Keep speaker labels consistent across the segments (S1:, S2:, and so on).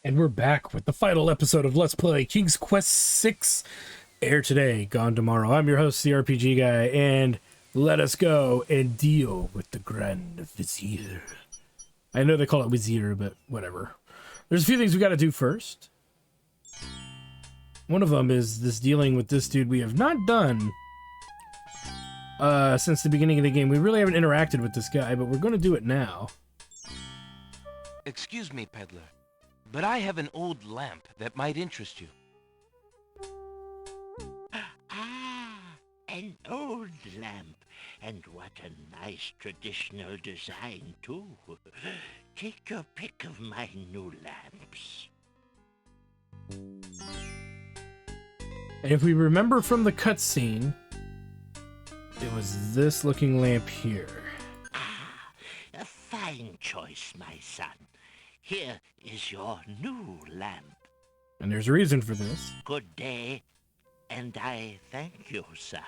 S1: And we're back with the final episode of Let's Play King's Quest 6. Air today, gone tomorrow. I'm your host, the RPG guy, and let us go and deal with the Grand Vizier. I know they call it Vizier, but whatever. There's a few things we got to do first. One of them is this dealing with this dude we have not done since the beginning of the game. We really haven't interacted with this guy, but we're going to do it now.
S2: Excuse me, peddler, but I have an old lamp that might interest you.
S3: Ah, an old lamp. And what a nice traditional design, too. Take your pick of my new lamps.
S1: And if we remember from the cutscene, it was this looking lamp here.
S3: Ah, a fine choice, my son. Here is your new lamp.
S1: And there's a reason for this.
S3: Good day, and I thank you, sir.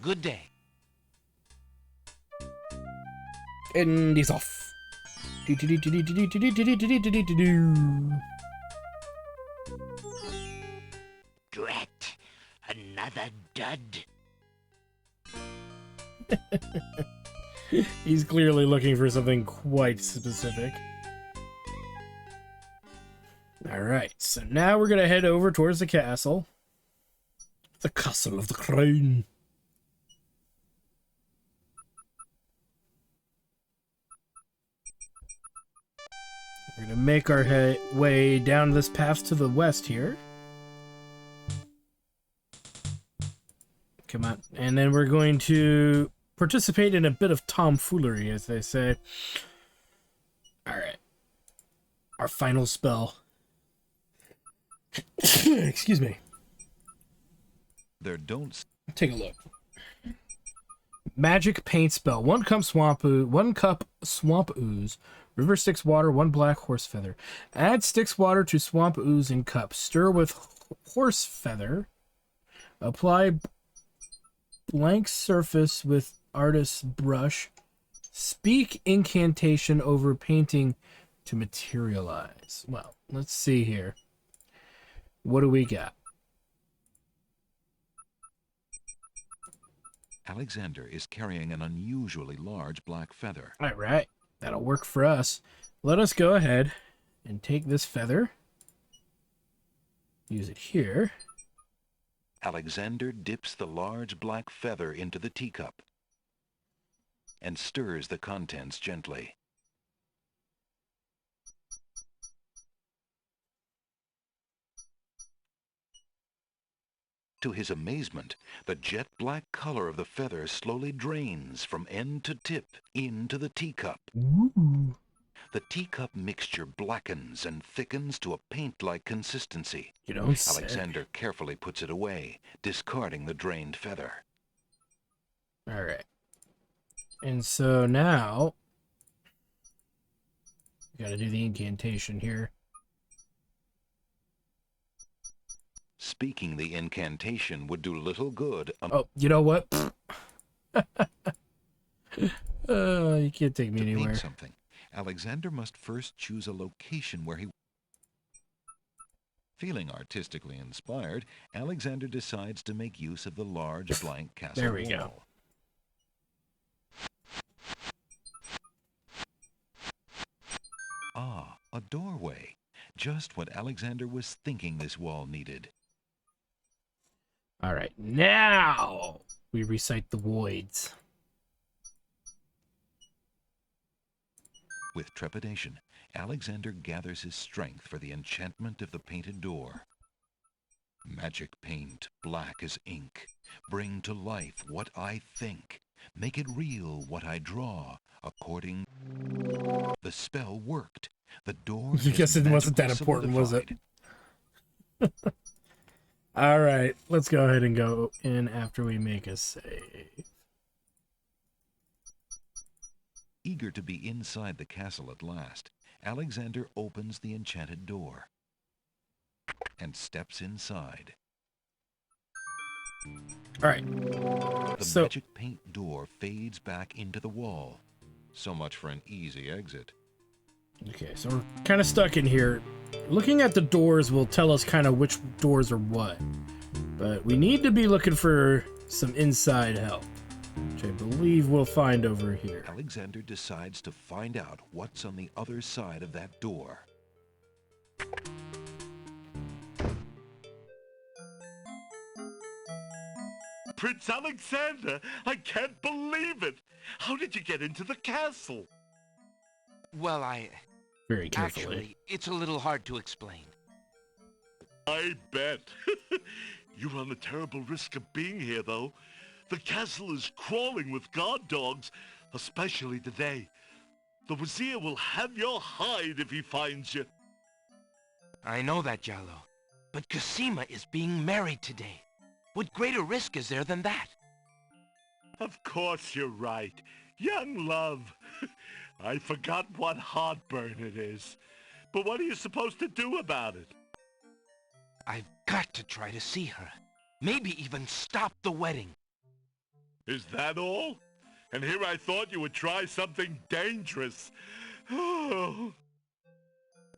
S2: Good day.
S1: And he's off.
S3: Drat, another dud.
S1: He's clearly looking for something quite specific. Alright, so now we're going to head over towards the castle. The Castle of the Crown. We're going to make our way down this path to the west here. Come on. And then we're going to participate in a bit of tomfoolery, as they say. Alright. Our final spell. Excuse me.
S4: There don't.
S1: Take a look. Magic paint spell. One cup swamp ooze. River Styx water. 1 black horse feather. Add Styx water to swamp ooze in cup. Stir with horse feather. Apply blank surface with artist's brush. Speak incantation over painting to materialize. Well, let's see here. What do we got?
S4: Alexander is carrying an unusually large black feather.
S1: All right, that'll work for us. Let us go ahead and take this feather. Use it here.
S4: Alexander dips the large black feather into the teacup and stirs the contents gently. To his amazement, the jet-black color of the feather slowly drains from end to tip into the teacup.
S1: Ooh.
S4: The teacup mixture blackens and thickens to a paint-like consistency.
S1: You don't say.
S4: Alexander carefully puts it away, discarding the drained feather.
S1: All right. And so now, we got to do the incantation here.
S4: Speaking the incantation would do little good.
S1: Oh, you know what? You can't take me
S4: To
S1: anywhere.
S4: paint something, Alexander must first choose a location where he... Feeling artistically inspired, Alexander decides to make use of the large blank castle
S1: There we
S4: wall.
S1: go.
S4: Ah, a doorway. Just what Alexander was thinking this wall needed.
S1: All right, now we recite the voids.
S4: With trepidation, Alexander gathers his strength for the enchantment of the painted door. Magic paint, black as ink. Bring to life what I think. Make it real what I draw. According... The spell worked. The door
S1: I guess it wasn't that important, was it? All right, let's go ahead and go in after we make a save.
S4: Eager to be inside the castle at last, Alexander opens the enchanted door and steps inside.
S1: All right.
S4: The magic paint door fades back into the wall. So much for an easy exit.
S1: Okay, so we're kind of stuck in here. looking at the doors will tell us kind of which doors are what. But we need to be looking for some inside help, which I believe we'll find over here.
S4: Alexander decides to find out what's on the other side of that door.
S3: Prince Alexander, I can't believe it. How did you get into the castle?
S2: Well,
S1: Very carefully.
S2: actually, it's a little hard to explain.
S3: I bet. You run a terrible risk of being here, though. The castle is crawling with guard dogs, especially today. The Wazir will have your hide if he finds you.
S2: I know that, Jallo. But Cassima is being married today. What greater risk is there than that?
S3: Of course you're right. Young love. I forgot what heartburn it is. But what are you supposed to do about it?
S2: I've got to try to see her. Maybe even stop the wedding.
S3: Is that all? And here I thought you would try something dangerous. Oh.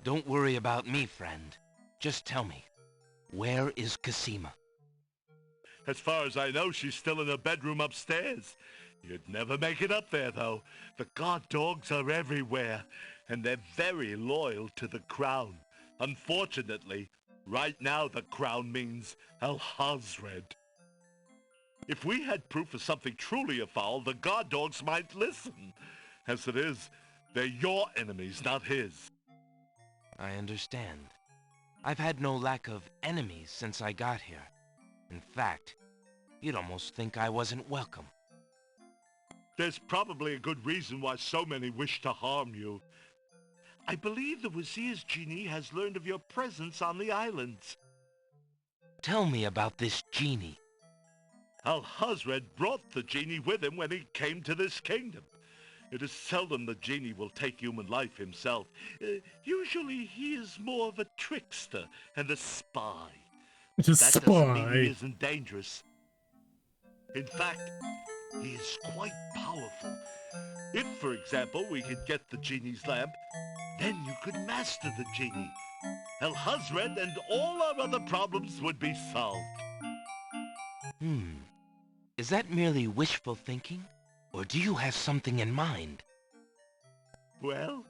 S2: Don't worry about me, friend. Just tell me, where is Cassima?
S3: As far as I know, she's still in her bedroom upstairs. You'd never make it up there, though. The guard dogs are everywhere, and they're very loyal to the crown. Unfortunately, right now the crown means Al-Hazred. If we had proof of something truly afoul, the guard dogs might listen. As it is, they're your enemies, not his.
S2: I understand. I've had no lack of enemies since I got here. In fact, you'd almost think I wasn't welcome.
S3: There's probably a good reason why so many wish to harm you. I believe the Wazir's genie has learned of your presence on the islands.
S2: Tell me about this genie.
S3: Al-Hazred brought the genie with him when he came to this kingdom. It is seldom the genie will take human life himself. Usually he is more of a trickster and a spy.
S1: Just
S3: That doesn't mean he
S1: spy.
S3: isn't dangerous. In fact, he is quite powerful. If, for example, we could get the genie's lamp, then you could master the genie. Al-Hazred and all our other problems would be solved.
S2: Is that merely wishful thinking? Or do you have something in mind?
S3: Well,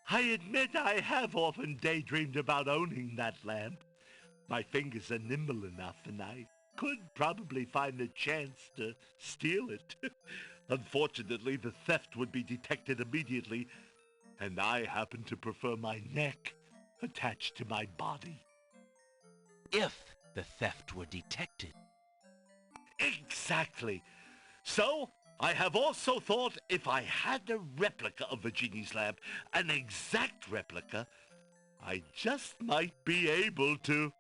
S3: I admit I have often daydreamed about owning that lamp. My fingers are nimble enough, and I could probably find a chance to steal it. Unfortunately, the theft would be detected immediately, and I happen to prefer my neck attached to my body.
S2: If the theft were detected.
S3: Exactly. So, I have also thought if I had a replica of the genie's lamp, an exact replica, I just might be able to...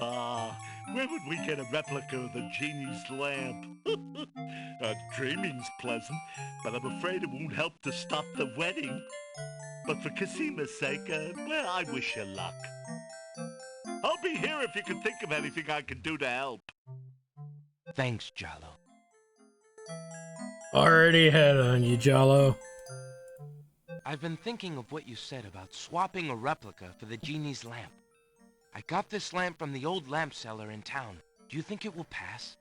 S3: where would we get a replica of the genie's lamp? Dreaming's pleasant, but I'm afraid it won't help to stop the wedding. But for Cassima's sake, well, I wish you luck. I'll be here if you can think of anything I can do to help.
S2: Thanks, Jallo.
S1: Already had on you, Jallo.
S2: I've been thinking of what you said about swapping a replica for the genie's lamp. I got this lamp from the old lamp seller in town. Do you think it will pass?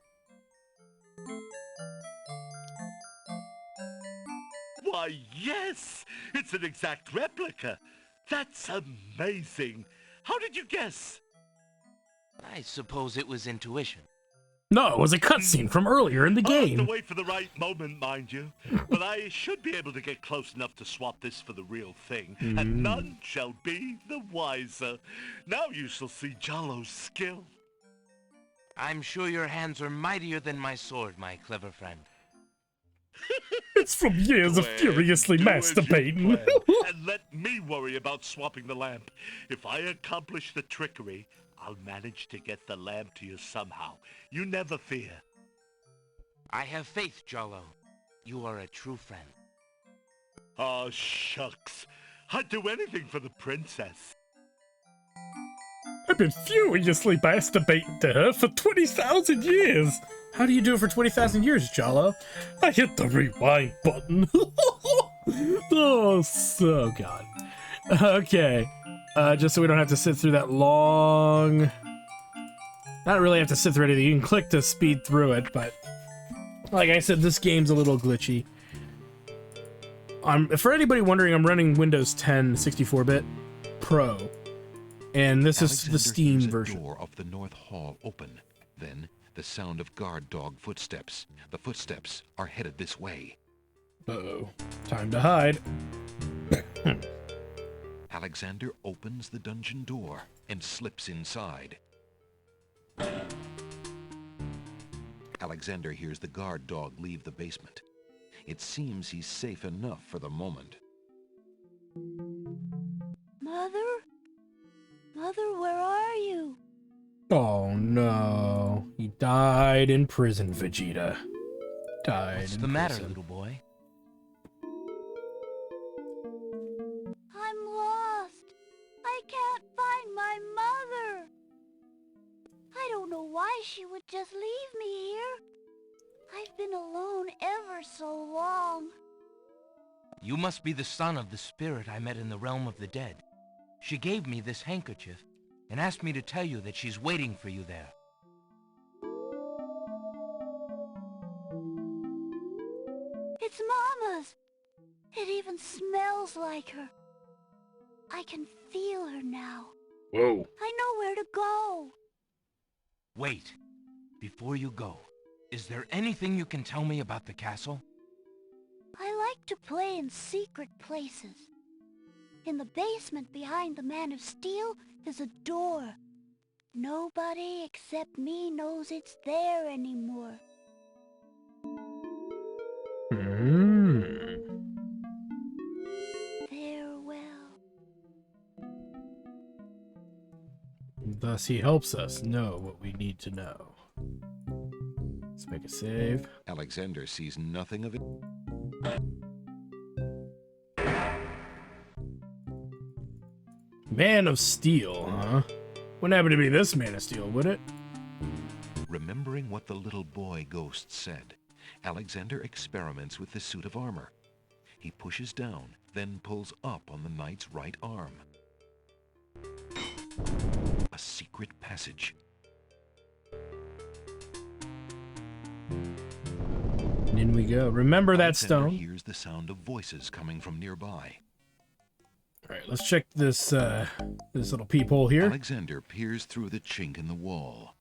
S3: Why, yes! It's an exact replica. That's amazing. How did you guess?
S2: I suppose it was intuition.
S1: No, it was a cutscene from earlier in the
S3: I'll have to
S1: game.
S3: wait for the right moment, mind you. But I should be able to get close enough to swap this for the real thing, and none shall be the wiser. Now you shall see Jallo's skill.
S2: I'm sure your hands are mightier than my sword, my clever friend.
S1: It's from years of
S3: Gwen,
S1: furiously
S3: do as you
S1: masturbating.
S3: plan, and let me worry about swapping the lamp. If I accomplish the trickery, I'll manage to get the lamp to you somehow. You never fear.
S2: I have faith, Jallo. You are a true friend.
S3: Oh, shucks. I'd do anything for the princess.
S1: I've been furiously masturbating to her for 20,000 years. How do you do it for 20,000 years, Jallo? I hit the rewind button. Oh, so God. Okay. just so we don't have to sit through that long... Not really have to sit through anything. You can click to speed through it, but like I said, this game's a little glitchy. For anybody wondering, I'm running Windows 10 64-bit Pro, and this is the Steam version.
S4: Door of the north hall open. Then the sound of guard dog footsteps. The footsteps are headed this way.
S1: Uh-oh. Time to hide.
S4: Alexander opens the dungeon door and slips inside. Alexander hears the guard dog leave the basement. It seems he's safe enough for the moment.
S5: Mother? Mother, where are you?
S1: Oh no. He died in prison, Vegeta. Died
S2: What's
S1: in
S2: the matter,
S1: prison.
S2: little boy?
S5: I'm lost. I can't find my mother. I don't know why she would just leave me here. I've been alone ever so long.
S2: You must be the son of the spirit I met in the realm of the dead. She gave me this handkerchief and asked me to tell you that she's waiting for you there.
S5: It's Mama's. It even smells like her. I can feel her now.
S1: Whoa.
S5: I know where to go.
S2: Wait. Before you go, is there anything you can tell me about the castle?
S5: I like to play in secret places. In the basement behind the Man of Steel is a door. Nobody except me knows it's there anymore. Farewell.
S1: Thus he helps us know what we need to know. Let's make a save.
S4: Alexander sees nothing of it.
S1: Man of Steel, huh? Wouldn't happen to be this Man of Steel, would it?
S4: Remembering what the little boy ghost said, Alexander experiments with the suit of armor. He pushes down, then pulls up on the knight's right arm. A secret passage.
S1: And in we go. Remember that
S4: Alexander
S1: stone.
S4: hears the sound of voices coming from nearby.
S1: All right, let's check this this little peephole here.
S4: Alexander peers through the chink in the wall.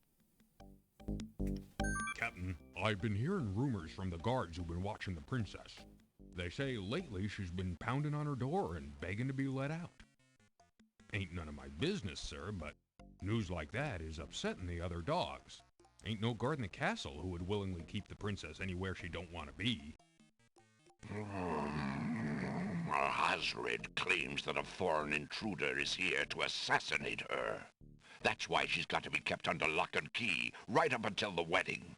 S6: Captain, I've been hearing rumors from the guards who've been watching the princess. They say lately she's been pounding on her door and begging to be let out. Ain't none of my business, sir, but news like that is upsetting the other dogs. Ain't no guard in the castle who would willingly keep the princess anywhere she don't want to be.
S7: Hazred claims that a foreign intruder is here to assassinate her. That's why she's got to be kept under lock and key, right up until the wedding.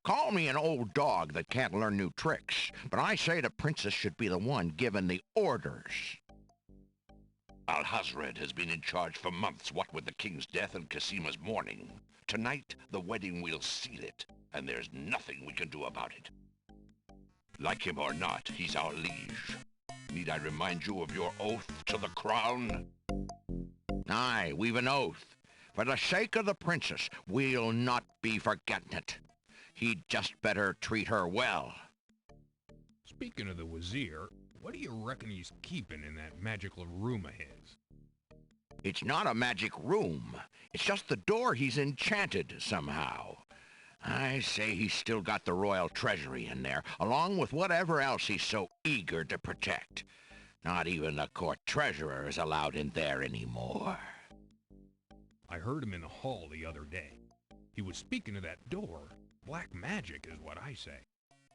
S7: Call me an old dog that can't learn new tricks, but I say the princess should be the one given the orders. Al-Hazred has been in charge for months, what with the king's death and Casima's mourning. Tonight, the wedding will seal it, and there's nothing we can do about it. Like him or not, he's our liege. Need I remind you of your oath to the crown? Aye, we've an oath. For the sake of the princess, we'll not be forgetting it. He'd just better treat her well.
S6: Speaking of the Wazir, what do you reckon he's keeping in that magical room of his?
S7: It's not a magic room. It's just the door he's enchanted somehow. I say he's still got the royal treasury in there, along with whatever else he's so eager to protect. Not even the court treasurer is allowed in there anymore.
S6: I heard him in the hall the other day. He was speaking of that door. Black magic is what I say.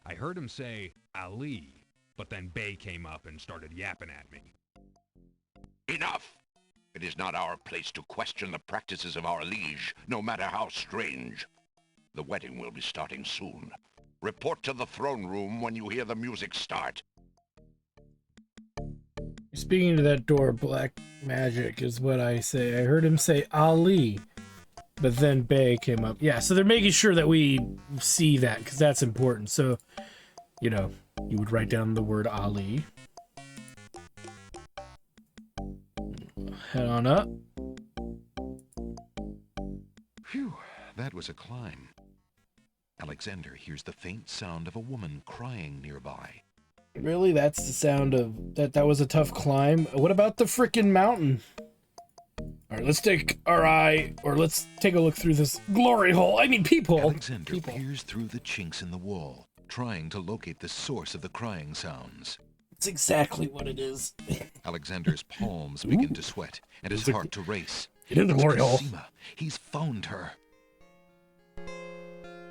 S6: I heard him say, Ali, but then Bey came up and started yapping at me.
S7: Enough! It is not our place to question the practices of our liege, no matter how strange. The wedding will be starting soon. Report to the throne room when you hear the music start.
S1: Speaking to that door, black magic is what I say. I heard him say Ali, but then Bey came up. Yeah, so they're making sure that we see that, because that's important. So, you know, you would write down the word Ali. head on up.
S4: Phew, that was a climb. Alexander hears the faint sound of a woman crying nearby.
S1: Really? That's the sound of... That was a tough climb? What about the frickin' mountain? Alright, let's take let's take a look through this glory hole. I mean, peephole.
S4: Alexander peers through the chinks in the wall, trying to locate the source of the crying sounds.
S1: It's exactly what it is.
S4: Alexander's palms begin to sweat, and his heart to race.
S1: It is a glory hole.
S4: Cosima. He's found her.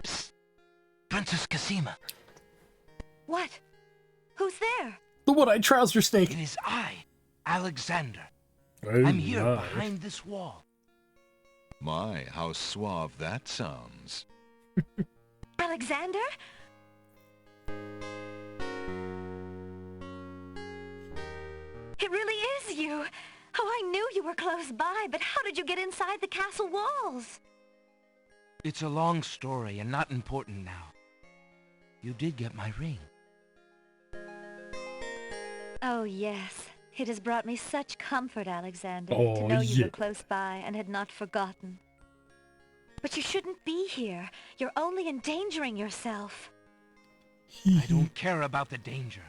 S2: Psst. Princess Cosima.
S5: What? Who's there?
S1: The one-eyed trouser snake.
S2: It is I, Alexander.
S1: Oh,
S2: I'm here
S1: my.
S2: behind this wall.
S4: My, how suave that sounds.
S5: Alexander? It really is you. Oh, I knew you were close by, but how did you get inside the castle walls?
S2: It's a long story and not important now. You did get my ring.
S5: Oh, yes. It has brought me such comfort, Alexander,
S1: Oh,
S5: to know you
S1: yeah.
S5: were close by and had not forgotten. But you shouldn't be here. You're only endangering yourself.
S2: I don't care about the danger.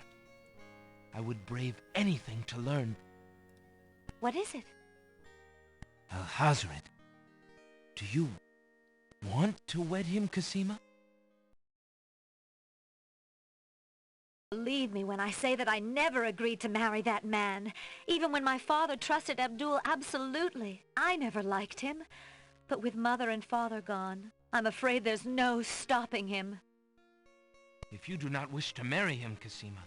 S2: I would brave anything to learn.
S5: What is it?
S2: Alhazred, do you want to wed him, Cosima?
S5: Believe me when I say that I never agreed to marry that man. Even when my father trusted Abdul absolutely. I never liked him. But with mother and father gone, I'm afraid there's no stopping him.
S2: If you do not wish to marry him, Cosima,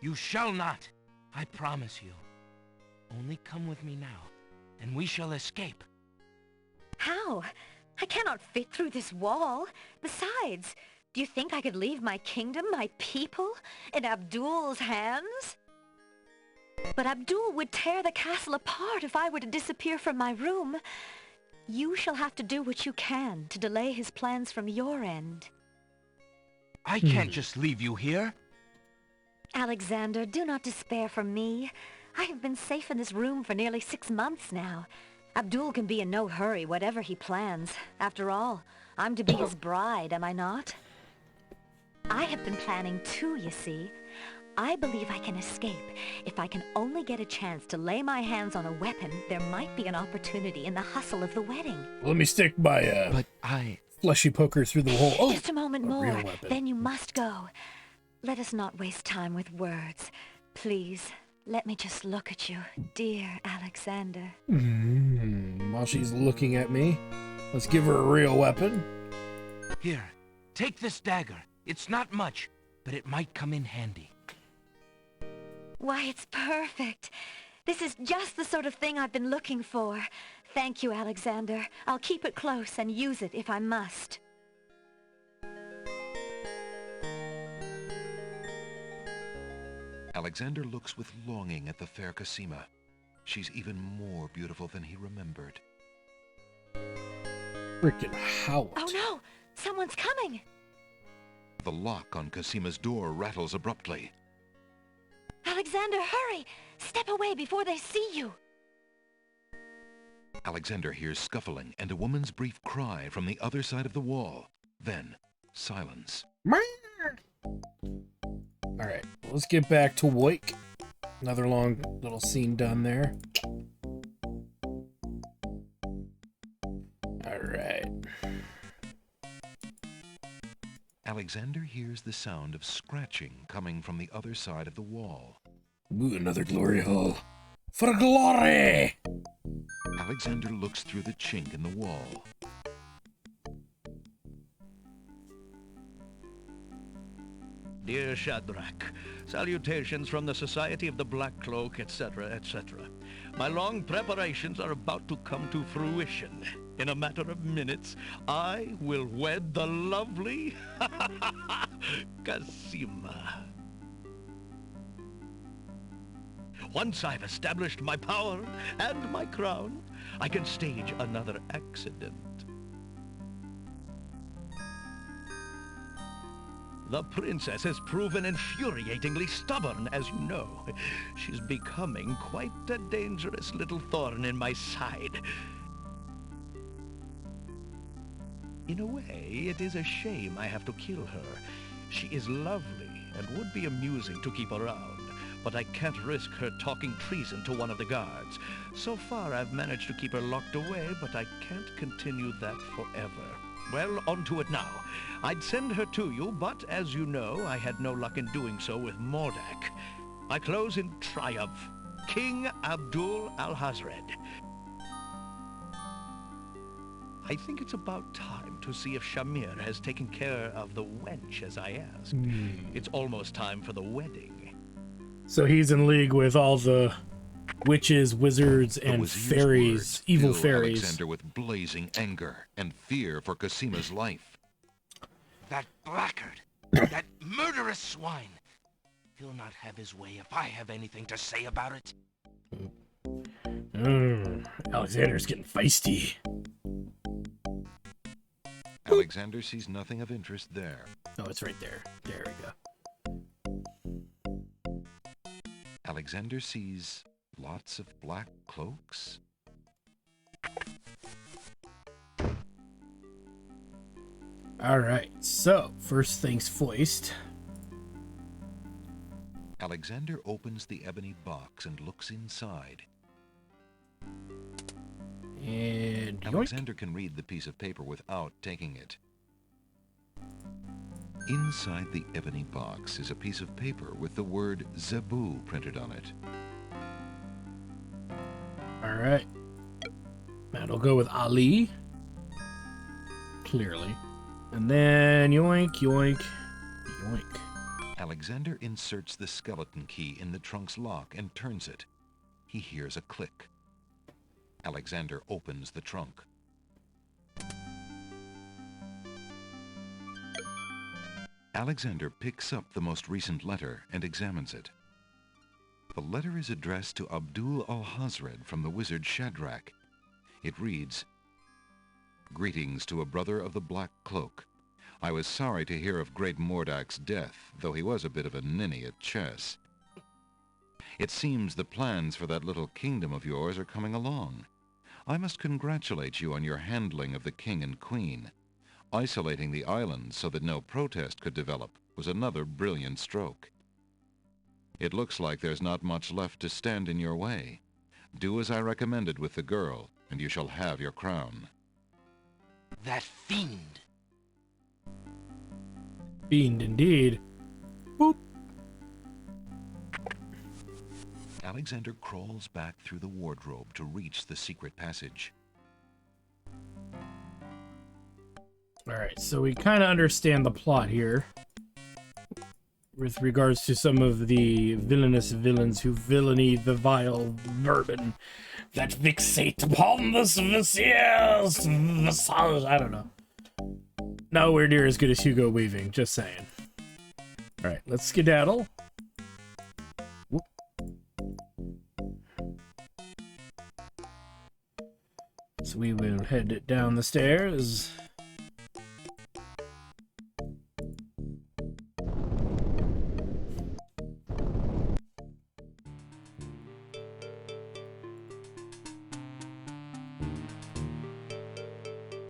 S2: you shall not. I promise you. Only come with me now, and we shall escape.
S5: How? I cannot fit through this wall. Besides, do you think I could leave my kingdom, my people, in Abdul's hands? But Abdul would tear the castle apart if I were to disappear from my room. You shall have to do what you can to delay his plans from your end.
S2: I can't just leave you here.
S5: Alexander, do not despair for me. I have been safe in this room for nearly 6 months now. Abdul can be in no hurry, whatever he plans. After all, I'm to be his bride, am I not? I have been planning too, you see. I believe I can escape. If I can only get a chance to lay my hands on a weapon, there might be an opportunity in the hustle of the wedding.
S1: Let me stick my
S2: But I...
S1: fleshy poker through the hole. Oh,
S5: Just a moment
S1: a real
S5: more,
S1: weapon.
S5: then you must go. Let us not waste time with words. Please, let me just look at you, dear Alexander.
S1: While she's looking at me, let's give her a real weapon.
S2: Here, take this dagger. It's not much, but it might come in handy.
S5: Why, it's perfect. This is just the sort of thing I've been looking for. Thank you, Alexander. I'll keep it close and use it if I must.
S4: Alexander looks with longing at the fair Cosima. She's even more beautiful than he remembered.
S1: Freaking Howard.
S5: Oh no! Someone's coming!
S4: The lock on Cosima's door rattles abruptly.
S5: Alexander, hurry! Step away before they see you!
S4: Alexander hears scuffling and a woman's brief cry from the other side of the wall. Then, silence.
S1: Alright, let's get back to Wake. Another long little scene done there. Alright.
S4: Alexander hears the sound of scratching coming from the other side of the wall.
S1: Ooh, another glory hole. For glory!
S4: Alexander looks through the chink in the wall.
S8: Dear Shadrach, salutations from the Society of the Black Cloak, etc., etc. My long preparations are about to come to fruition. In a matter of minutes, I will wed the lovely Cosima. Once I've established my power and my crown, I can stage another accident. The princess has proven infuriatingly stubborn, as you know. She's becoming quite a dangerous little thorn in my side. In a way, it is a shame I have to kill her. She is lovely and would be amusing to keep around, but I can't risk her talking treason to one of the guards. So far, I've managed to keep her locked away, but I can't continue that forever. Well, on to it now. I'd send her to you, but as you know, I had no luck in doing so with Mordak. I close in triumph. King Abdul al-Hazred. I think it's about time to see if Shamir has taken care of the wench as I asked. It's almost time for the wedding.
S1: So he's in league with all the witches, wizards, and fairies, evil fairies.
S4: Alexander with blazing anger and fear for Cosima's life.
S2: That blackguard! That murderous swine! He'll not have his way if I have anything to say about it.
S1: Alexander's getting feisty.
S4: Alexander sees nothing of interest there.
S1: Oh, it's right there. There we go.
S4: Alexander sees lots of black cloaks.
S1: Alright, so, first things first.
S4: Alexander opens the ebony box and looks inside.
S1: And
S4: Alexander can read the piece of paper without taking it. Inside the ebony box is a piece of paper with the word Zebu printed on it.
S1: Alright. That'll go with Ali. Clearly. And then yoink, yoink, yoink.
S4: Alexander inserts the skeleton key in the trunk's lock and turns it. He hears a click. Alexander opens the trunk. Alexander picks up the most recent letter and examines it. The letter is addressed to Abdul al-Hazred from the wizard Shadrach. It reads, "Greetings to a brother of the Black Cloak. I was sorry to hear of great Mordak's death, though he was a bit of a ninny at chess. It seems the plans for that little kingdom of yours are coming along. I must congratulate you on your handling of the king and queen. Isolating the islands so that no protest could develop was another brilliant stroke. It looks like there's not much left to stand in your way. Do as I recommended with the girl, and you shall have your crown."
S2: That fiend!
S1: Fiend indeed. Boop.
S4: Alexander crawls back through the wardrobe to reach the secret passage.
S1: Alright, so we kind of understand the plot here. With regards to some of the villainous villains who villainy the vile vermin that fixate upon the viziers. I don't know. Nowhere near as good as Hugo Weaving, just saying. Alright, let's skedaddle. Whoop. So we will head down the stairs.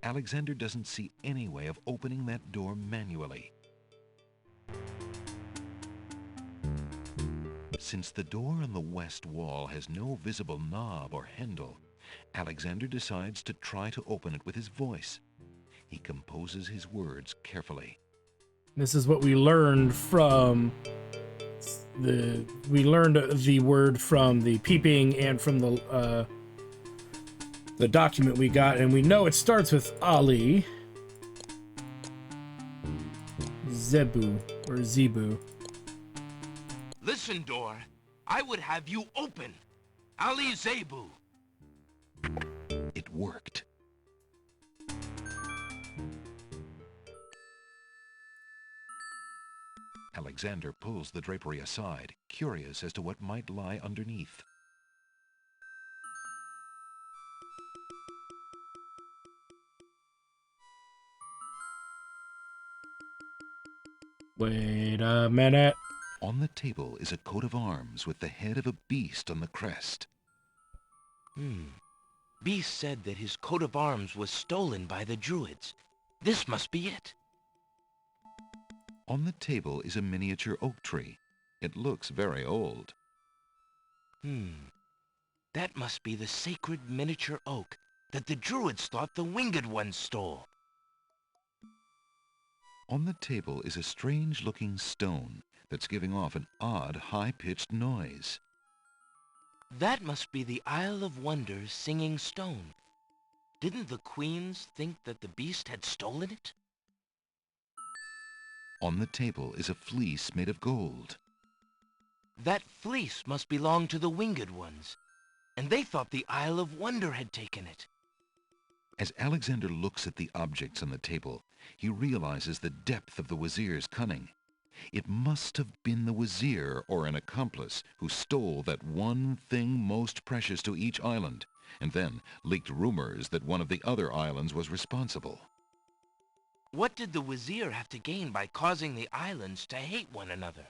S4: Alexander doesn't see any way of opening that door manually. Since the door on the west wall has no visible knob or handle, Alexander decides to try to open it with his voice. He composes his words carefully.
S1: This is what we learned from we learned the word from the peeping and from the document we got, and we know it starts with Ali. Zebu or Zebu.
S2: Listen, door. I would have you open. Ali Zebu.
S4: It worked. Alexander pulls the drapery aside, curious as to what might lie underneath.
S1: Wait a minute.
S4: On the table is a coat of arms with the head of a beast on the crest.
S2: Beast said that his coat of arms was stolen by the druids. This must be it.
S4: On the table is a miniature oak tree. It looks very old.
S2: That must be the sacred miniature oak that the druids thought the winged ones stole.
S4: On the table is a strange-looking stone that's giving off an odd, high-pitched noise.
S2: That must be the Isle of Wonders singing stone. Didn't the queens think that the beast had stolen it?
S4: On the table is a fleece made of gold.
S2: That fleece must belong to the winged ones, and they thought the Isle of Wonder had taken it.
S4: As Alexander looks at the objects on the table, he realizes the depth of the Wazir's cunning. It must have been the Wazir or an accomplice who stole that one thing most precious to each island, and then leaked rumors that one of the other islands was responsible.
S2: What did the Wazir have to gain by causing the islands to hate one another?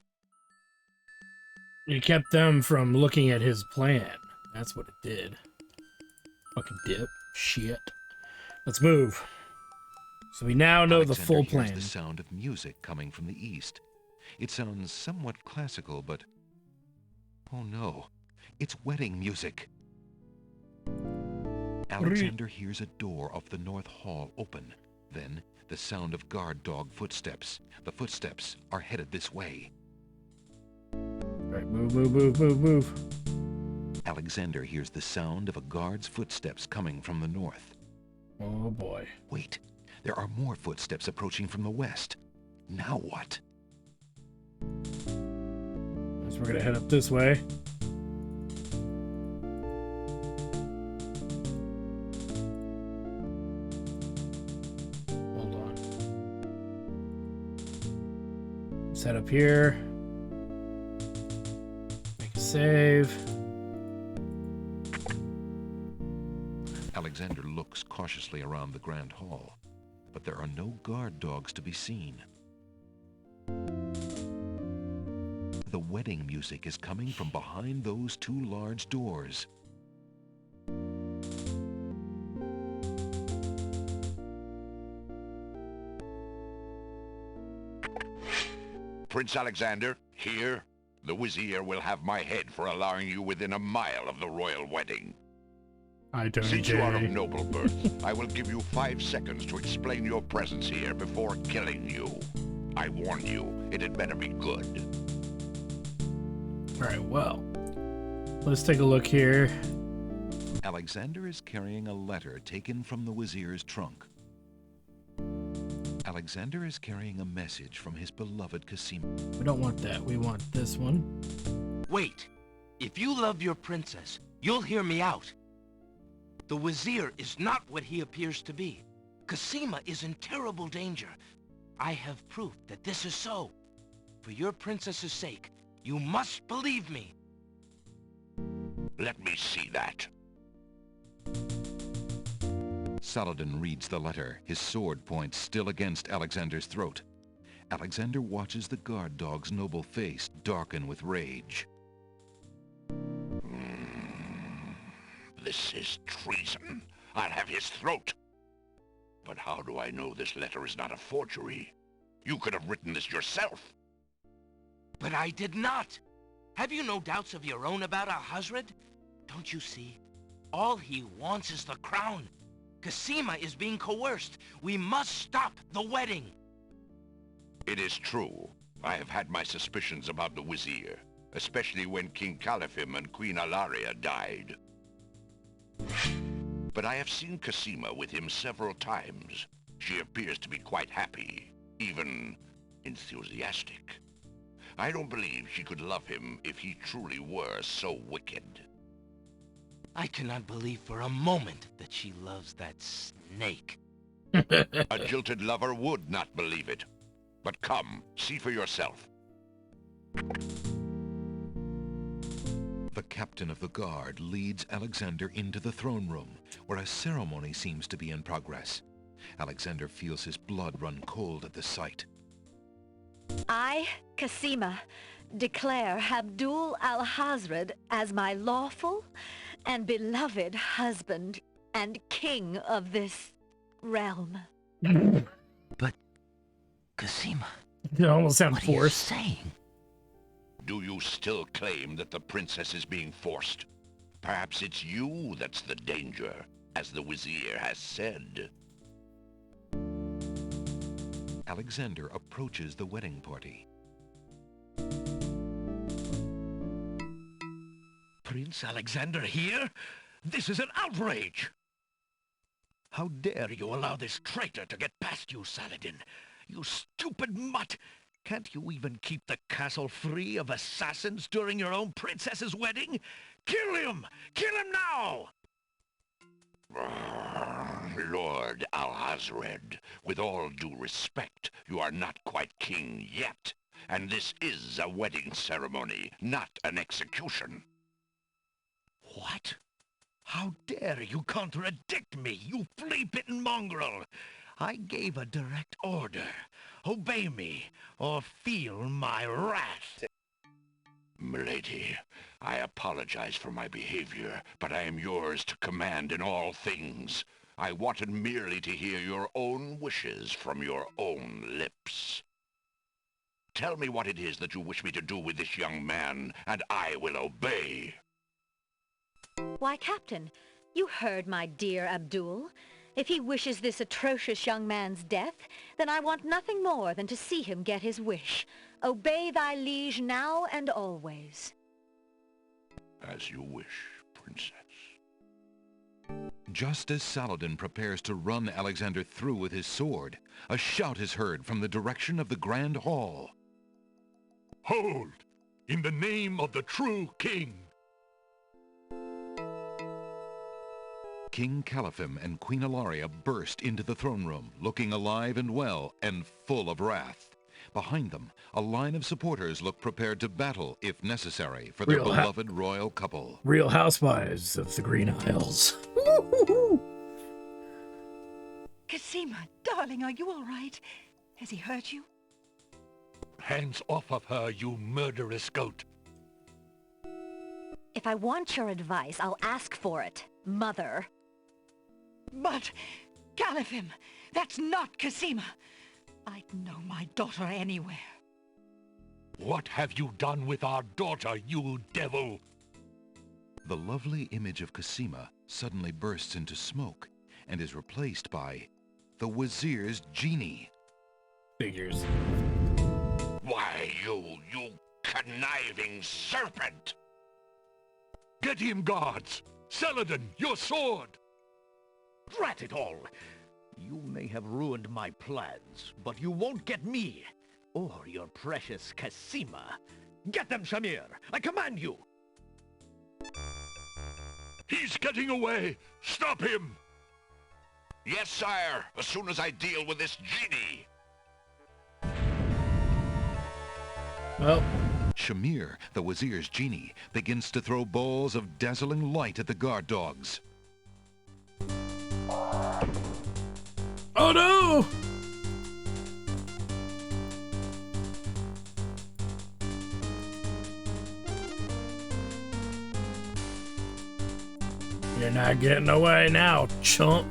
S1: It kept them from looking at his plan. That's what it did. Fucking dip. Shit. Let's move. So we now know the full
S4: Alexander
S1: plan.
S4: hears the sound of music coming from the east. It sounds somewhat classical, but... oh no, it's wedding music. Alexander hears a door of the north hall open. Then, the sound of guard dog footsteps. The footsteps are headed this way.
S1: Right, move.
S4: Alexander hears the sound of a guard's footsteps coming from the north.
S1: Oh boy.
S4: Wait, there are more footsteps approaching from the west. Now what?
S1: Guess we're gonna head up this way. Hold on. Let's head up here. Make a save.
S4: Alexander looks cautiously around the grand hall, but there are no guard dogs to be seen. The wedding music is coming from behind those two large doors.
S7: Prince Alexander, here, the Wazir will have my head for allowing you within a mile of the royal wedding.
S1: Hi, Tony
S7: Since
S1: J.
S7: you are of noble birth, I will give you 5 seconds to explain your presence here before killing you. I warn you, it had better be good.
S1: Alright, well. Let's take a look here.
S4: Alexander is carrying a letter taken from the Wazir's trunk. Alexander is carrying a message from his beloved Casima.
S1: We don't want that. We want this one.
S2: Wait. If you love your princess, you'll hear me out. The Wazir is not what he appears to be. Casima is in terrible danger. I have proof that this is so. For your princess's sake, you must believe me.
S7: Let me see that.
S4: Saladin reads the letter, his sword point still against Alexander's throat. Alexander watches the guard dog's noble face darken with rage.
S7: This is treason. I'll have his throat. But how do I know this letter is not a forgery? You could have written this yourself.
S2: But I did not. Have you no doubts of your own about Ahazred? Don't you see? All he wants is the crown. Casima is being coerced. We must stop the wedding.
S7: It is true. I have had my suspicions about the Wazir, especially when King Califim and Queen Alaria died. But I have seen Casima with him several times. She appears to be quite happy, even enthusiastic. I don't believe she could love him if he truly were so wicked.
S2: I cannot believe for a moment that she loves that snake.
S7: A jilted lover would not believe it. But come, see for yourself.
S4: The captain of the guard leads Alexander into the throne room, where a ceremony seems to be in progress. Alexander feels his blood run cold at the sight.
S9: I, Casima, declare Abdul al-Hazred as my lawful and beloved husband and king of this realm.
S2: But, Casima,
S1: It almost sounds
S2: what are you
S1: forced.
S2: saying?
S7: Do you still claim that the princess is being forced? Perhaps it's you that's the danger, as the Wazir has said.
S4: Alexander approaches the wedding party.
S8: Prince Alexander here? This is an outrage! How dare you allow this traitor to get past you, Saladin? You stupid mutt! Can't you even keep the castle free of assassins during your own princess's wedding? Kill him! Kill him now!
S7: Lord Al-Hazred, with all due respect, you are not quite king yet. And this is a wedding ceremony, not an execution.
S8: What? How dare you contradict me, you flea-bitten mongrel! I gave a direct order. Obey me, or feel my wrath.
S7: Milady, I apologize for my behavior, but I am yours to command in all things. I wanted merely to hear your own wishes from your own lips. Tell me what it is that you wish me to do with this young man, and I will obey.
S9: Why, Captain, you heard my dear Abdul. If he wishes this atrocious young man's death, then I want nothing more than to see him get his wish. Obey thy liege now and always.
S7: As you wish, princess.
S4: Just as Saladin prepares to run Alexander through with his sword, a shout is heard from the direction of the Grand Hall.
S3: Hold! In the name of the true king!
S4: King Caliphim and Queen Ilaria burst into the throne room, looking alive and well and full of wrath. Behind them, a line of supporters look prepared to battle, if necessary, for their beloved royal couple.
S1: Real Housewives of the Green Isles.
S10: Casima, darling, are you all right? Has he hurt you?
S3: Hands off of her, you murderous goat!
S9: If I want your advice, I'll ask for it, Mother.
S10: But, Caliphim, that's not Casima. I'd know my daughter anywhere.
S3: What have you done with our daughter, you devil?
S4: The lovely image of Casima suddenly bursts into smoke and is replaced by the Wazir's genie.
S1: Figures.
S7: Why, you conniving serpent!
S3: Get him, guards! Saladin, your sword!
S8: Drat it all! You may have ruined my plans, but you won't get me, or your precious Casima. Get them, Shamir! I command you!
S3: He's getting away! Stop him!
S7: Yes, sire, as soon as I deal with this genie!
S1: Well,
S4: Shamir, the Wazir's genie, begins to throw balls of dazzling light at the guard dogs.
S1: oh no! You're not getting away now, chump.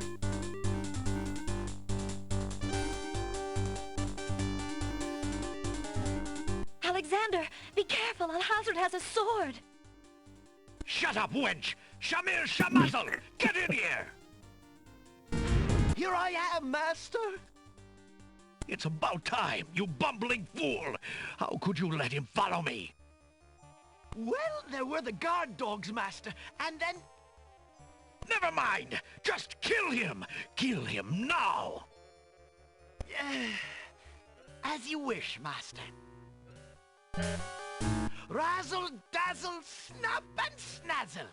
S9: Alexander, be careful, Al-Hazred has a sword.
S8: Shut up, wench! Shamir Shamazel! Get in here! Here I am, master! It's about time, you bumbling fool! How could you let him follow me? Well, there were the guard dogs, master, and then... Never mind! Just kill him! Kill him now! As you wish, master. Razzle, dazzle, snap and snazzle!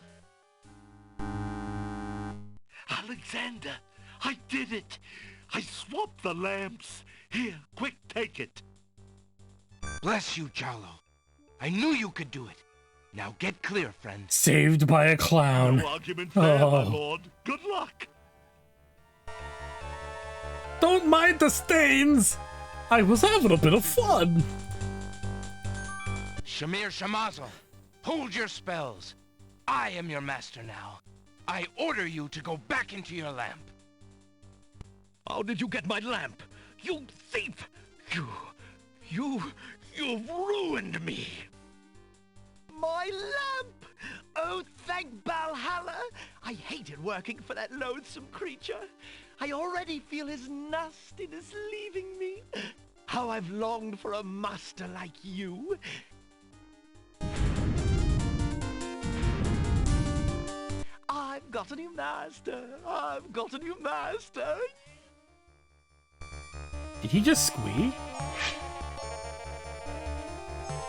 S3: Alexander, I did it! I swapped the lamps! Here, quick, take it!
S2: Bless you, Jarlo. I knew you could do it. Now get clear, friend.
S1: Saved by a clown.
S3: No argument there, my
S1: Oh.
S3: lord. Good luck!
S1: Don't mind the stains! I was having a bit of fun.
S2: Shamir Shamazel, hold your spells. I am your master now. I order you to go back into your lamp.
S8: How did you get my lamp? You thief! You've ruined me! My lamp! Oh, thank Valhalla! I hated working for that loathsome creature. I already feel his nastiness leaving me. How I've longed for a master like you. I've got a new master. I've got a new master.
S1: Did he just squeak?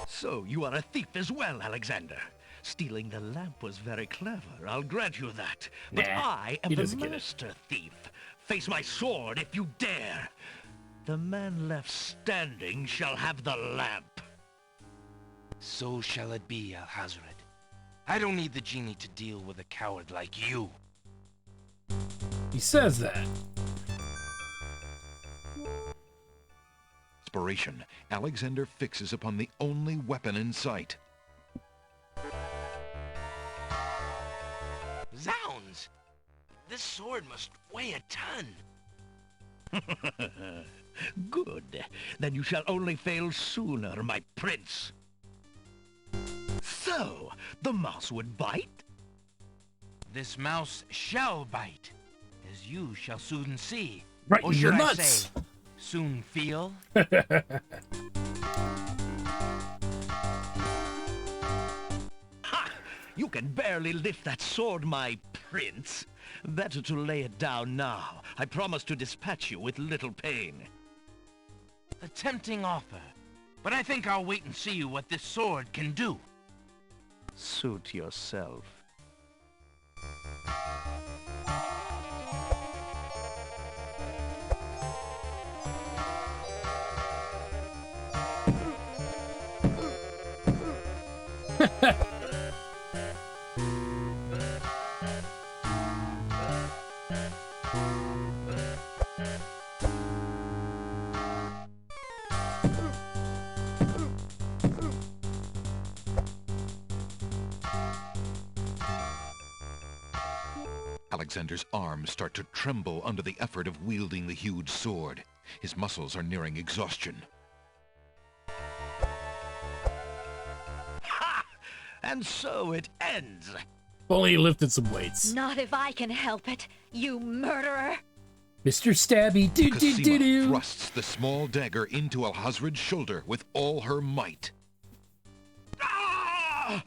S8: So you are a thief as well, Alexander. Stealing the lamp was very clever, I'll grant you that. But
S1: Nah,
S8: I am
S1: he
S8: the
S1: doesn't get it.
S8: master thief. Face my sword if you dare. The man left standing shall have the lamp.
S2: So shall it be, Al-Hazred. I don't need the genie to deal with a coward like you.
S1: He says that.
S4: Inspiration, Alexander fixes upon the only weapon in sight.
S2: Zounds! This sword must weigh a ton.
S8: Good. Then you shall only fail sooner, my prince. So, the mouse would bite?
S2: This mouse shall bite, as you shall soon see.
S1: Right,
S2: Or
S1: you're
S2: should I
S1: nuts.
S2: say, soon feel?
S8: Ha! You can barely lift that sword, my prince. Better to lay it down now. I promise to dispatch you with little pain.
S2: A tempting offer, but I think I'll wait and see what this sword can do.
S8: Suit yourself.
S4: Alexander's arms start to tremble under the effort of wielding the huge sword. His muscles are nearing exhaustion.
S8: Ha! And so it ends.
S1: If only he lifted some weights.
S9: Not if I can help it, you murderer!
S1: Mr. Stabby,
S4: Cosima thrusts the small dagger into Alhazred's shoulder with all her might.
S8: Ah!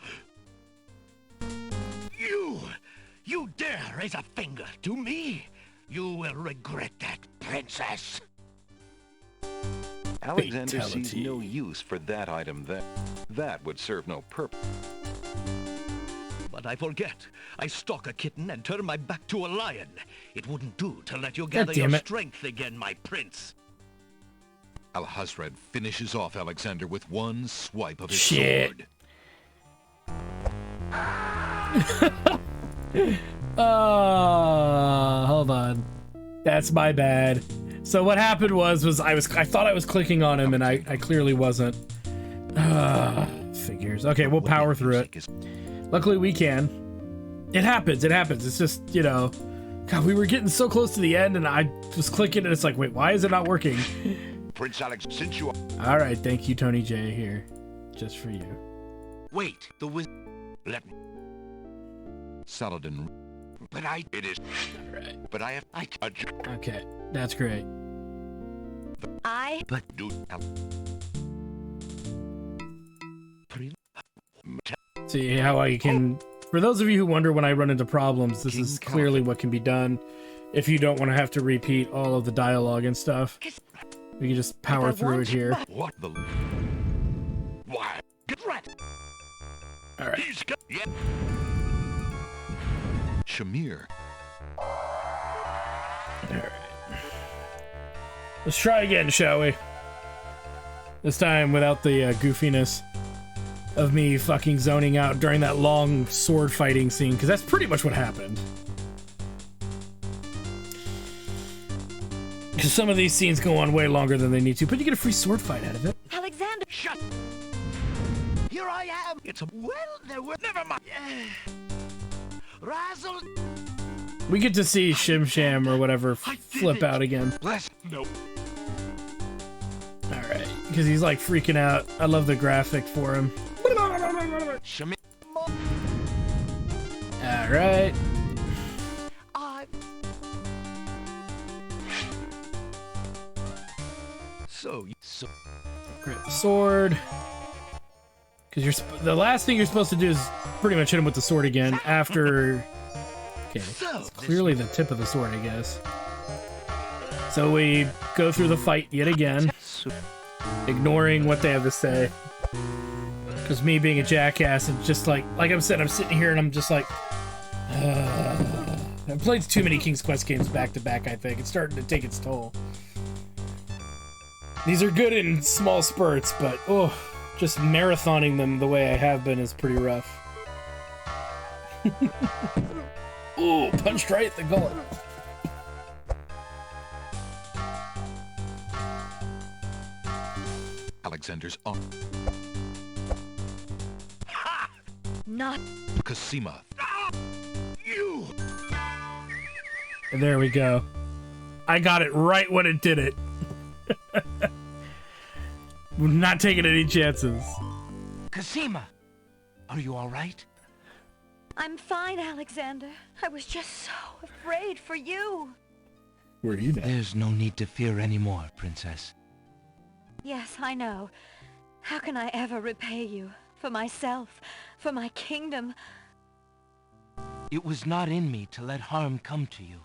S8: You dare raise a finger to me? You will regret that, princess.
S4: Alexander sees
S1: Fatality.
S4: no use for that item there. That would serve no purpose.
S8: But I forget. I stalk a kitten and turn my back to a lion. It wouldn't do to let you gather
S1: damn
S8: your
S1: it.
S8: strength again, my prince.
S4: Alhazred finishes off Alexander with one swipe of his
S1: Shit.
S4: sword.
S1: Hold on. That's my bad. So what happened was I thought I was clicking on him and I clearly wasn't. Figures. Okay, we'll power through it. Luckily we can. It happens. It's just, you know, God, we were getting so close to the end and I was clicking and it's like, wait, why is it not working?
S7: Prince Alex, since you are...
S1: All right, thank you, Tony J. Here, just for you.
S2: Wait, the wizard.
S7: Let me...
S4: Saladin.
S2: But I...
S7: It is...
S1: All right.
S7: But I have...
S1: Okay, that's great.
S2: But...
S7: Do...
S1: See how I can... For those of you who wonder when I run into problems, this
S4: King
S1: is clearly what can be done if you don't want to have to repeat all of the dialogue and stuff. We can just power through it here.
S7: What the... Why? Get right.
S1: All right.
S7: He's got... Yeah.
S4: Shamir.
S1: All right. Let's try again, shall we? This time without the goofiness of me fucking zoning out during that long sword fighting scene, because that's pretty much what happened. Because some of these scenes go on way longer than they need to, but you get a free sword fight out of it.
S9: Alexander!
S2: Shut! Here I am! It's a... Well, there were... Never mind! Razzle...
S1: We get to see Shim Sham or whatever flip out again.
S2: Bless... No.
S1: Alright, because he's like freaking out. I love the graphic for him.
S2: Shami...
S1: Alright.
S2: So...
S1: Grip the sword. Because the last thing you're supposed to do is pretty much hit him with the sword again after... Okay, it's clearly the tip of the sword, I guess. So we go through the fight yet again, ignoring what they have to say. Because me being a jackass, and just like I'm saying, I'm sitting here and I'm just like... I've played too many King's Quest games back to back, I think. It's starting to take its toll. These are good in small spurts, but oh, just marathoning them the way I have been is pretty rough. Ooh, punched right at the gullet.
S4: Alexander's on.
S9: Not...
S4: Cosima.
S2: You!
S1: And there we go. I got it right when it did it. We're not taking any chances.
S2: Cosima! Are you alright?
S9: I'm fine, Alexander. I was just so afraid for you.
S1: Where are you now?
S2: There's no need to fear anymore, Princess.
S9: Yes, I know. How can I ever repay you? For myself, for my kingdom.
S2: It was not in me to let harm come to you.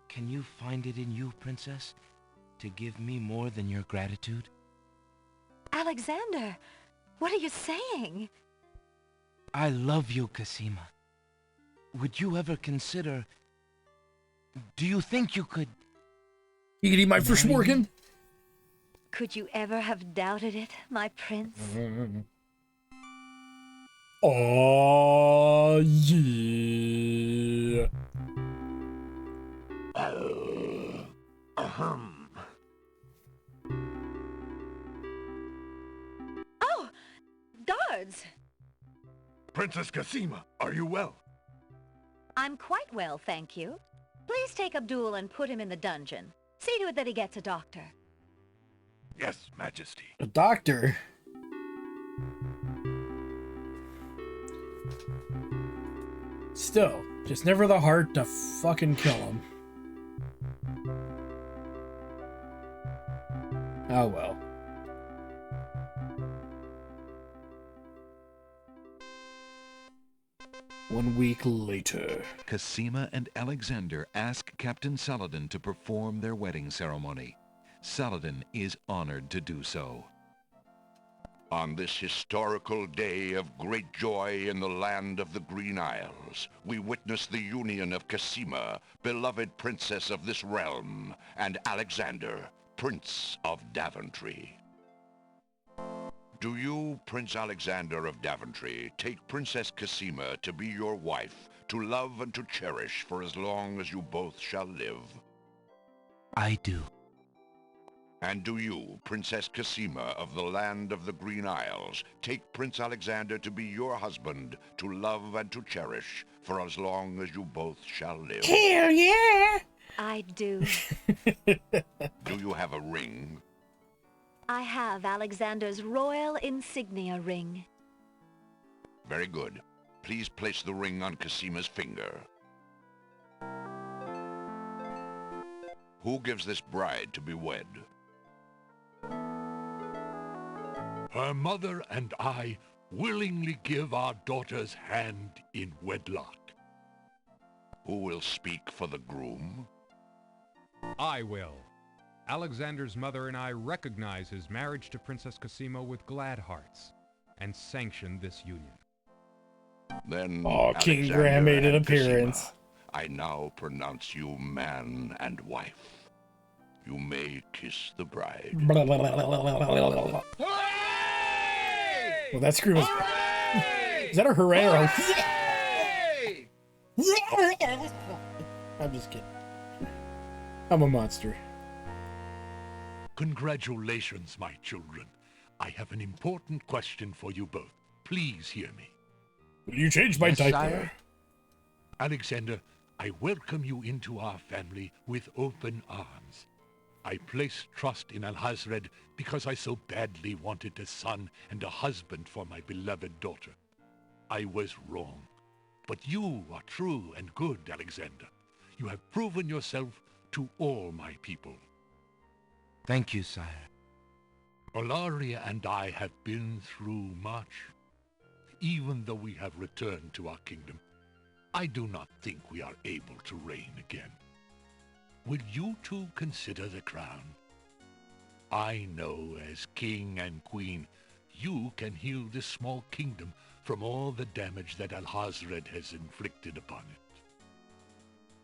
S2: Can you find it in you, Princess, to give me more than your gratitude?
S9: Alexander, what are you saying?
S2: I love you, Cosima. Would you ever consider... Do you think you could...
S1: You can eat my Verschmorgen?
S9: Could you ever have doubted it, my prince?
S1: Oh, yeah.
S9: Oh, guards!
S3: Princess Cosima, are you well?
S9: I'm quite well, thank you. Please take Abdul and put him in the dungeon. See to it that he gets a doctor.
S3: Yes, Majesty.
S1: A doctor? Still, just never the heart to fucking kill him. Oh well. One week later.
S4: Cosima and Alexander ask Captain Saladin to perform their wedding ceremony. Saladin is honored to do so.
S7: On this historical day of great joy in the land of the Green Isles, we witness the union of Cosima, beloved princess of this realm, and Alexander, Prince of Daventry. Do you, Prince Alexander of Daventry, take Princess Cosima to be your wife, to love and to cherish for as long as you both shall live?
S2: I do.
S7: And do you, Princess Cosima of the land of the Green Isles, take Prince Alexander to be your husband, to love and to cherish for as long as you both shall live?
S1: Hell yeah!
S9: I do.
S7: Do you have a ring?
S9: I have Alexander's royal insignia ring.
S7: Very good. Please place the ring on Cosima's finger. Who gives this bride to be wed?
S3: Her mother and I willingly give our daughter's hand in wedlock.
S7: Who will speak for the groom?
S6: I will. Alexander's mother and I recognize his marriage to Princess Cosima with glad hearts, and sanction this union.
S7: Then,
S1: Oh, King
S7: Alexander
S1: Graham made an
S7: and
S1: appearance.
S7: Cosima, I now pronounce you man and wife. You may kiss the bride.
S1: Blah, blah, blah, blah, blah, blah, blah, blah. Well, that scream was... Is that a hooray or a... I'm just kidding. I'm a monster.
S3: Congratulations, my children. I have an important question for you both. Please hear me.
S1: Will you change my
S2: Yes,
S1: diaper?
S2: sire?
S3: Alexander, I welcome you into our family with open arms. I place trust in Alhazred because I so badly wanted a son and a husband for my beloved daughter. I was wrong. But you are true and good, Alexander. You have proven yourself to all my people.
S2: Thank you, sire.
S3: Olaria and I have been through much. Even though we have returned to our kingdom, I do not think we are able to reign again. Will you two consider the crown? I know as king and queen, you can heal this small kingdom from all the damage that Alhazred has inflicted upon it.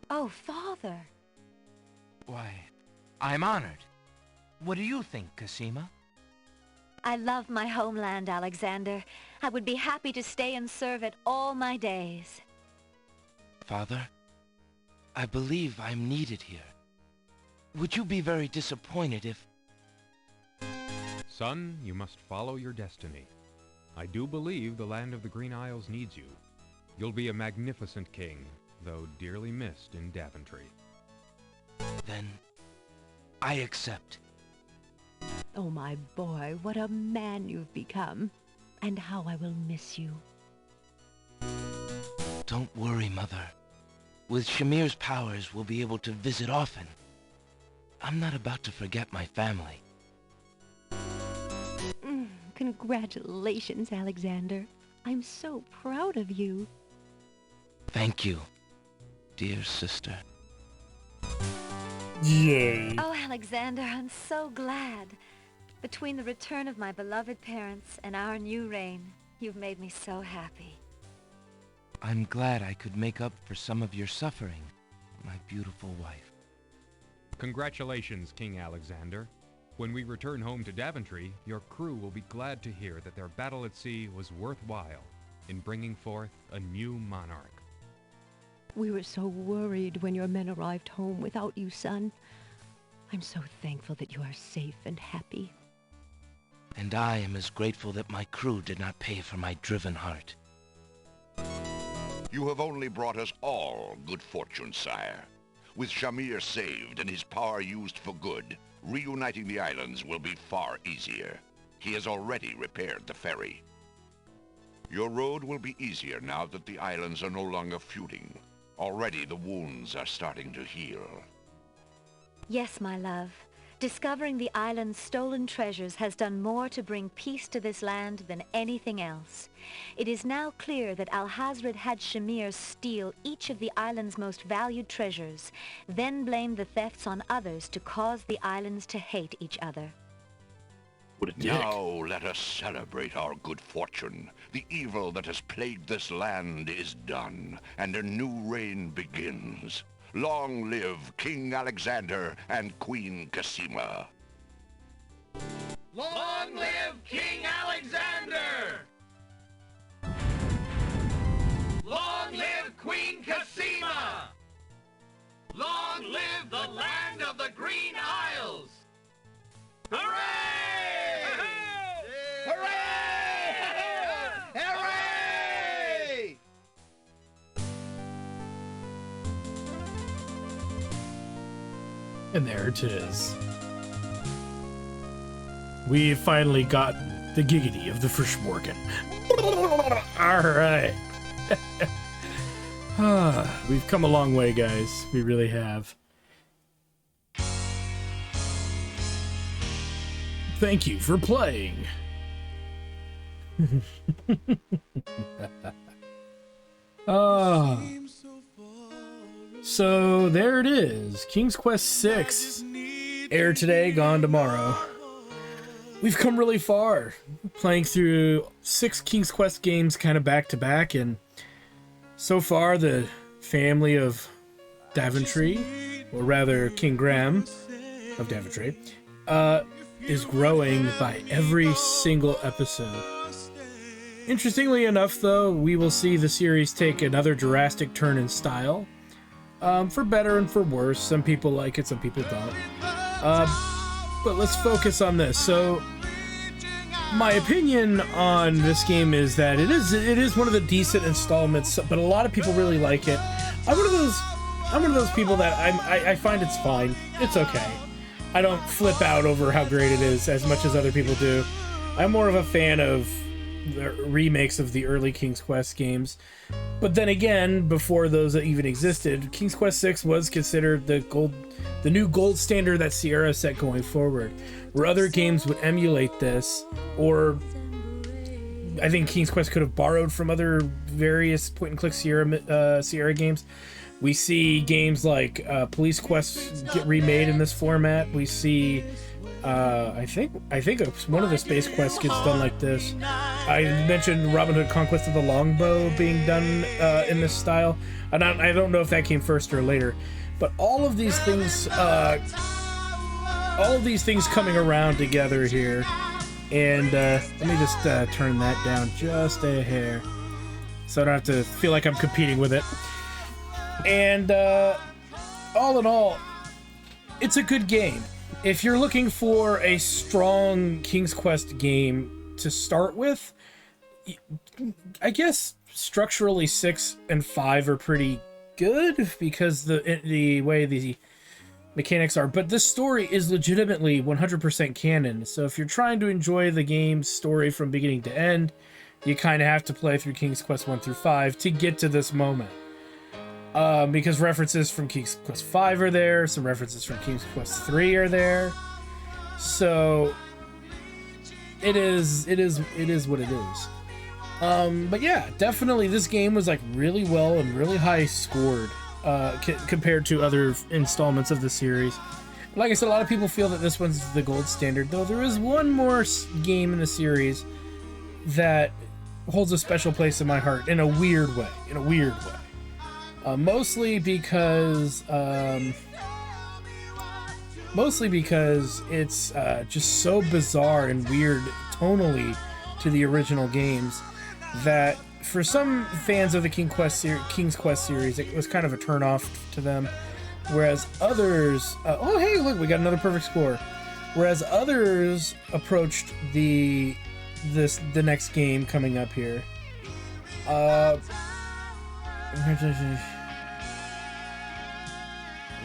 S9: Oh, Father.
S2: Why, I'm honored. What do you think, Cassima?
S9: I love my homeland, Alexander. I would be happy to stay and serve it all my days.
S2: Father, I believe I'm needed here. Would you be very disappointed if...
S6: Son, you must follow your destiny. I do believe the land of the Green Isles needs you. You'll be a magnificent king, though dearly missed in Daventry.
S2: Then, I accept.
S10: Oh, my boy, what a man you've become. And how I will miss you.
S2: Don't worry, Mother. With Shamir's powers, we'll be able to visit often. I'm not about to forget my family.
S10: Congratulations, Alexander. I'm so proud of you.
S2: Thank you, dear sister.
S1: Yay.
S9: Oh, Alexander, I'm so glad. Between the return of my beloved parents and our new reign, you've made me so happy.
S2: I'm glad I could make up for some of your suffering, my beautiful wife.
S6: Congratulations, King Alexander. When we return home to Daventry, your crew will be glad to hear that their battle at sea was worthwhile in bringing forth a new monarch.
S10: We were so worried when your men arrived home without you, son. I'm so thankful that you are safe and happy.
S2: And I am as grateful that my crew did not pay for my driven heart.
S7: You have only brought us all good fortune, sire. With Shamir saved and his power used for good, reuniting the islands will be far easier. He has already repaired the ferry. Your road will be easier now that the islands are no longer feuding. Already the wounds are starting to heal.
S9: Yes, my love. Discovering the island's stolen treasures has done more to bring peace to this land than anything else. It is now clear that Alhazred had Shamir steal each of the island's most valued treasures, then blame the thefts on others to cause the islands to hate each other.
S1: What a dick.
S7: Now let us celebrate our good fortune. The evil that has plagued this land is done, and a new reign begins. Long live King Alexander and Queen Cassima.
S8: Long live King Alexander! Long live Queen Cassima! Long live the land of the Green Isles! Hooray! Hooray! Hooray!
S1: And there it is. We finally got the giggity of the Frishmorgan. Alright. We've come a long way, guys. We really have. Thank you for playing. So there it is. King's Quest VI. Air today, gone tomorrow. We've come really far. Playing through 6 King's Quest games kind of back to back, and so far the family of Daventry, or rather King Graham of Daventry, is growing by every single episode. Interestingly enough, though, we will see the series take another drastic turn in style. For better and for worse. Some people like it, some people don't. But let's focus on this. So, my opinion on this game is that it is one of the decent installments, but a lot of people really like it. I'm one of those people that I find it's fine. It's okay. I don't flip out over how great it is as much as other people do. I'm more of a fan of the remakes of the early King's Quest games. But then again, before those even existed, King's Quest VI was considered the new gold standard that Sierra set going forward, where other games would emulate this, or I think King's Quest could have borrowed from other various point-and-click Sierra games. We see games like Police Quest get remade in this format. We see, I think one of the Space Quests gets done like this. I mentioned Robin Hood Conquest of the Longbow being done in this style. I don't know if that came first or later, but all of these things coming around together here. And let me just turn that down just a hair, so I don't have to feel like I'm competing with it. And all in all, it's a good game. If you're looking for a strong King's Quest game to start with, I guess structurally 6 and 5 are pretty good because the way the mechanics are, but this story is legitimately 100% canon. So if you're trying to enjoy the game's story from beginning to end, you kind of have to play through King's Quest 1 through 5 to get to this moment. Because references from King's Quest 5 are there, some references from King's Quest 3 are there. So it is what it is. But yeah, definitely this game was like really well and really high scored compared to other installments of the series. Like I said, a lot of people feel that this one's the gold standard, though there is one more game in the series that holds a special place in my heart in a weird way. Mostly because it's just so bizarre and weird tonally to the original games that for some fans of the King's Quest series, it was kind of a turnoff to them. Whereas others, oh hey, look, we got another perfect score. Whereas others approached the next game coming up here.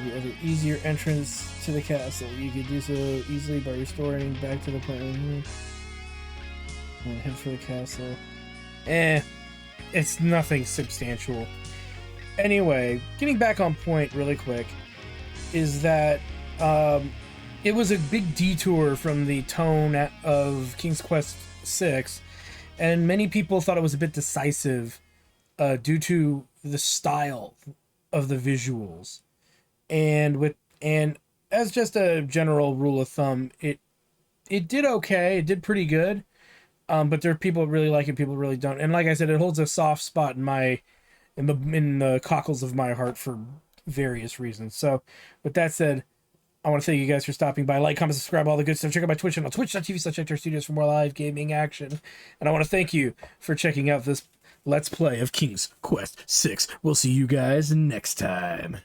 S1: The other easier entrance to the castle. You could do so easily by restoring back to the point. And head for the castle. It's nothing substantial. Anyway, getting back on point really quick, is that it was a big detour from the tone of King's Quest VI, and many people thought it was a bit decisive due to the style of the visuals. And as just a general rule of thumb, it did okay. It did pretty good. But there are people that really like it, people really don't. And like I said, it holds a soft spot in the cockles of my heart for various reasons. So with that said, I want to thank you guys for stopping by. Like, comment, subscribe, all the good stuff. Check out my Twitch channel, twitch.tv/HectorStudios for more live gaming action. And I want to thank you for checking out this Let's Play of King's Quest VI. We'll see you guys next time.